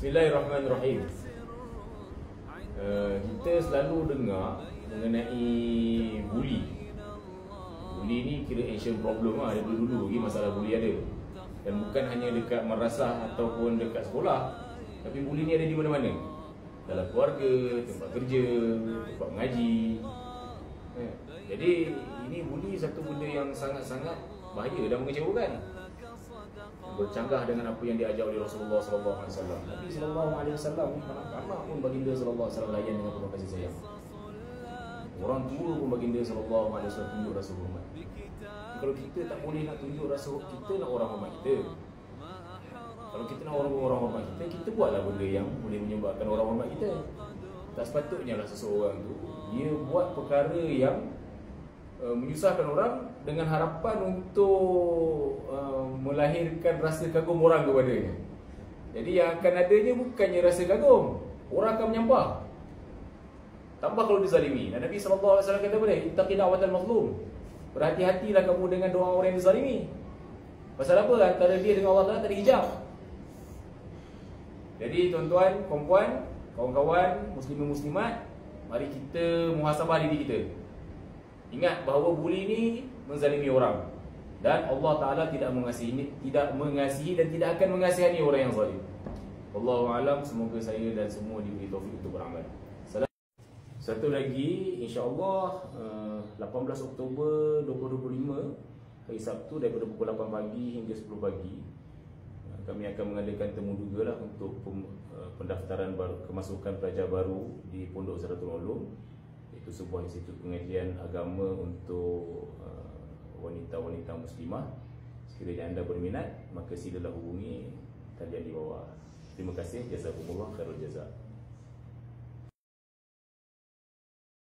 Bismillahirrahmanirrahim. Kita selalu dengar mengenai buli. Buli ni kira ancient problem lah, dari dulu lagi masalah buli ada. Dan bukan hanya dekat madrasah ataupun dekat sekolah, tapi buli ni ada di mana-mana. Dalam keluarga, tempat kerja, tempat mengaji. Jadi ini buli satu benda yang sangat-sangat bahaya dan mengecewakan. Bercanggah dengan apa yang diajar oleh Rasulullah SAW. Nabi SAW kanak-kanak pun baginda SAW layan dengan penuh kasih sayang. Orang tua pun baginda SAW tunjuk rasa hormat. Kalau kita tak boleh nak tunjuk rasa hormat, kita nak orang hormat kita. Kalau kita nak orang hormat kita, kita buatlah benda yang boleh menyebabkan orang hormat kita. Tak sepatutnya lah seseorang tu dia buat perkara yang menyusahkan orang dengan harapan untuk melahirkan rasa kagum orang kepadanya. Jadi yang akan adanya bukannya rasa kagum, orang akan menyampah. Tambah kalau dizalimi. Dan Nabi SAW kata apa dia? Ittaqi da'watal mazlum. Berhati-hatilah kamu dengan doa orang yang dizalimi. Pasal apa? Antara dia dengan Allah Ta'ala tak ada hijab. Jadi tuan-tuan, perempuan, kawan-kawan, muslimin muslimat, mari kita muhasabah diri kita. Ingat bahawa buli ni menzalimi orang, dan Allah Ta'ala tidak mengasihi dan tidak akan mengasihani orang yang zalim. Wallahu a'lam. Semoga saya dan semua diberi taufik untuk beramal. Satu lagi, insya-Allah 18 Oktober 2025 hari Sabtu daripada pukul 8 pagi hingga 10 pagi kami akan mengadakan temu duga lah untuk pendaftaran baru, kemasukan pelajar baru di Pondok Zaratul Ulum. Itu sebuah institut pengajian agama untuk wanita-wanita muslimah. Sekiranya anda berminat, maka silalah hubungi talian di bawah. Terima kasih. Jazakumullah khairul jazak.